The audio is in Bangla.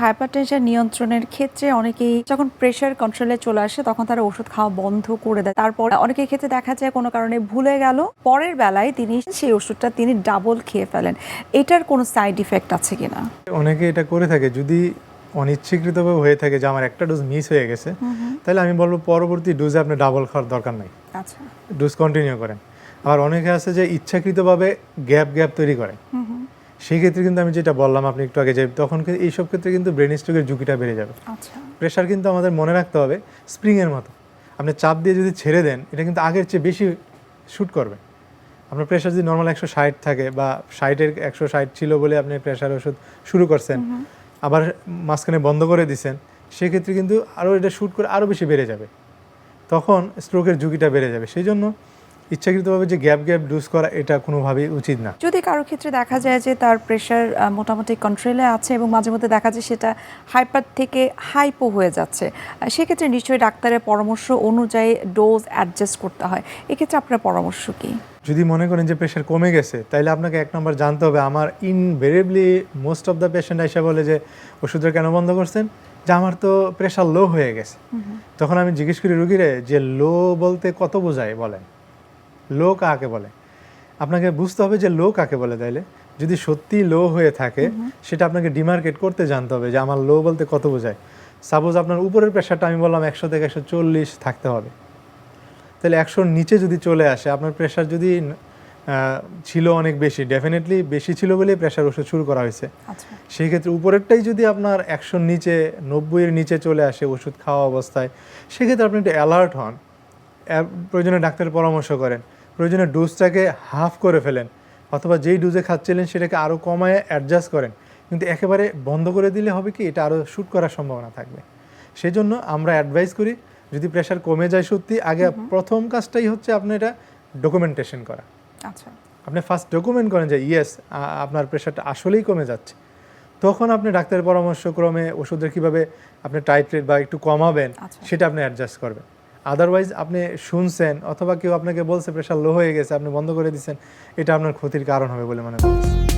হাইপারটেনশন নিয়ন্ত্রণের ক্ষেত্রে অনেকেই যখন প্রেশার কন্ট্রোলে চলে আসে তখন তারা ওষুধ খাওয়া বন্ধ করে দেয়। তারপর অনেকের ক্ষেত্রে দেখা যায় কোনো কারণে ভুলে গেল, পরের বেলায় তিনি সেই ওষুধটা ডাবল খেয়ে ফেলেন। এটার কোনো সাইড ইফেক্ট আছে কিনা? অনেকে এটা করে থাকে, যদি অনিচ্ছাকৃতভাবে হয়ে থাকে যে আমার একটা ডোজ মিস হয়ে গেছে, তাহলে আমি বলবো পরবর্তী ডোজে আপনি ডাবল খাওয়ার দরকার নাই, আচ্ছা, ডোজ কন্টিনিউ করেন। আবার অনেকে আছে যে ইচ্ছাকৃতভাবে গ্যাপ তৈরি করে, সেই ক্ষেত্রে কিন্তু আমি যেটা বললাম আপনি একটু আগে, যে তখন এইসব ক্ষেত্রে কিন্তু ব্রেন স্ট্রোকের ঝুঁকিটা বেড়ে যাবে। আচ্ছা, প্রেশার কিন্তু আমাদের মনে রাখতে হবে স্প্রিংয়ের মতো, আপনি চাপ দিয়ে যদি ছেড়ে দেন এটা কিন্তু আগের চেয়ে বেশি শ্যুট করবে। আপনার প্রেশার যদি নর্মাল 160 থাকে বা 60-এর 160 ছিল বলে আপনি প্রেশার ওষুধ শুরু করছেন, আবার মাঝখানে বন্ধ করে দিচ্ছেন, সেক্ষেত্রে কিন্তু আরও এটা শ্যুট করে আরও বেশি বেড়ে যাবে, তখন স্ট্রোকের ঝুঁকিটা বেড়ে যাবে। সেই জন্য ইচ্ছাকৃতভাবে যে গ্যাপ ডোজ করা এটা কোনোভাবেই উচিত না। যদি কারো ক্ষেত্রে দেখা যায় যে তার প্রেশার মোটামুটি কন্ট্রোলে আছে এবং মাঝে মধ্যে দেখা যায় সেটা হাইপার থেকে হাইপো হয়ে যাচ্ছে, সেক্ষেত্রে নিশ্চয়ই ডাক্তারের পরামর্শ অনুযায়ী ডোজ অ্যাডজাস্ট করতে হয়। এক্ষেত্রে আপনার পরামর্শ কি? যদি মনে করেন যে প্রেশার কমে গেছে, তাহলে আপনাকে এক নম্বর জানতে হবে, আমার invariably most of the patient এসে বলে যে ওষুধটা কেন বন্ধ করছেন, যে আমার তো প্রেশার লো হয়ে গেছে। তখন আমি জিজ্ঞেস করি রুগীরে যে লো বলতে কত বোঝায় বলেন, লো কাকে বলে? আপনাকে বুঝতে হবে যে লো কাকে বলে। তাইলে যদি সত্যি লো হয়ে থাকে সেটা আপনাকে ডিমার্কেট করতে জানতে হবে যে আমার লো বলতে কত বোঝায়। সাপোজ আপনার উপরের প্রেশারটা আমি বললাম 100 থেকে 140 থাকতে হবে, তাহলে 100-র নিচে যদি চলে আসে, আপনার প্রেশার যদি ছিল অনেক বেশি, ডেফিনেটলি বেশি ছিল বলেই প্রেশার ওষুধ শুরু করা হয়েছে। সেই ক্ষেত্রে উপরেরটাই যদি আপনার 100-র নিচে 90-এর নিচে চলে আসে ওষুধ খাওয়া অবস্থায়, সেক্ষেত্রে আপনি একটু অ্যালার্ট হন, প্রয়োজনে ডাক্তারের পরামর্শ করেন, প্রয়োজনে ডোজটাকে হাফ করে ফেলেন, অথবা যেই ডোজে খাচ্ছিলেন সেটাকে আরও কমায় অ্যাডজাস্ট করেন। কিন্তু একেবারে বন্ধ করে দিলে হবে কি, এটা আরও শ্যুট করার সম্ভাবনা থাকবে। সেই জন্য আমরা অ্যাডভাইস করি, যদি প্রেশার কমে যায় সত্যি, আগে প্রথম কাজটাই হচ্ছে আপনি এটা ডকুমেন্টেশন করা। আচ্ছা, আপনি ফার্স্ট ডকুমেন্ট করেন যে ইয়েস আপনার প্রেশারটা আসলেই কমে যাচ্ছে, তখন আপনি ডাক্তারের পরামর্শক্রমে ওষুধের কীভাবে আপনি টাইট্রেট বা একটু কমাবেন সেটা আপনি অ্যাডজাস্ট করবেন। আদারওয়াইজ আপনি শুনছেন অথবা কেউ আপনাকে বলছে প্রেশার লো হয়ে গেছে, আপনি বন্ধ করে দিচ্ছেন, এটা আপনার ক্ষতির কারণ হবে বলে মনে করছি।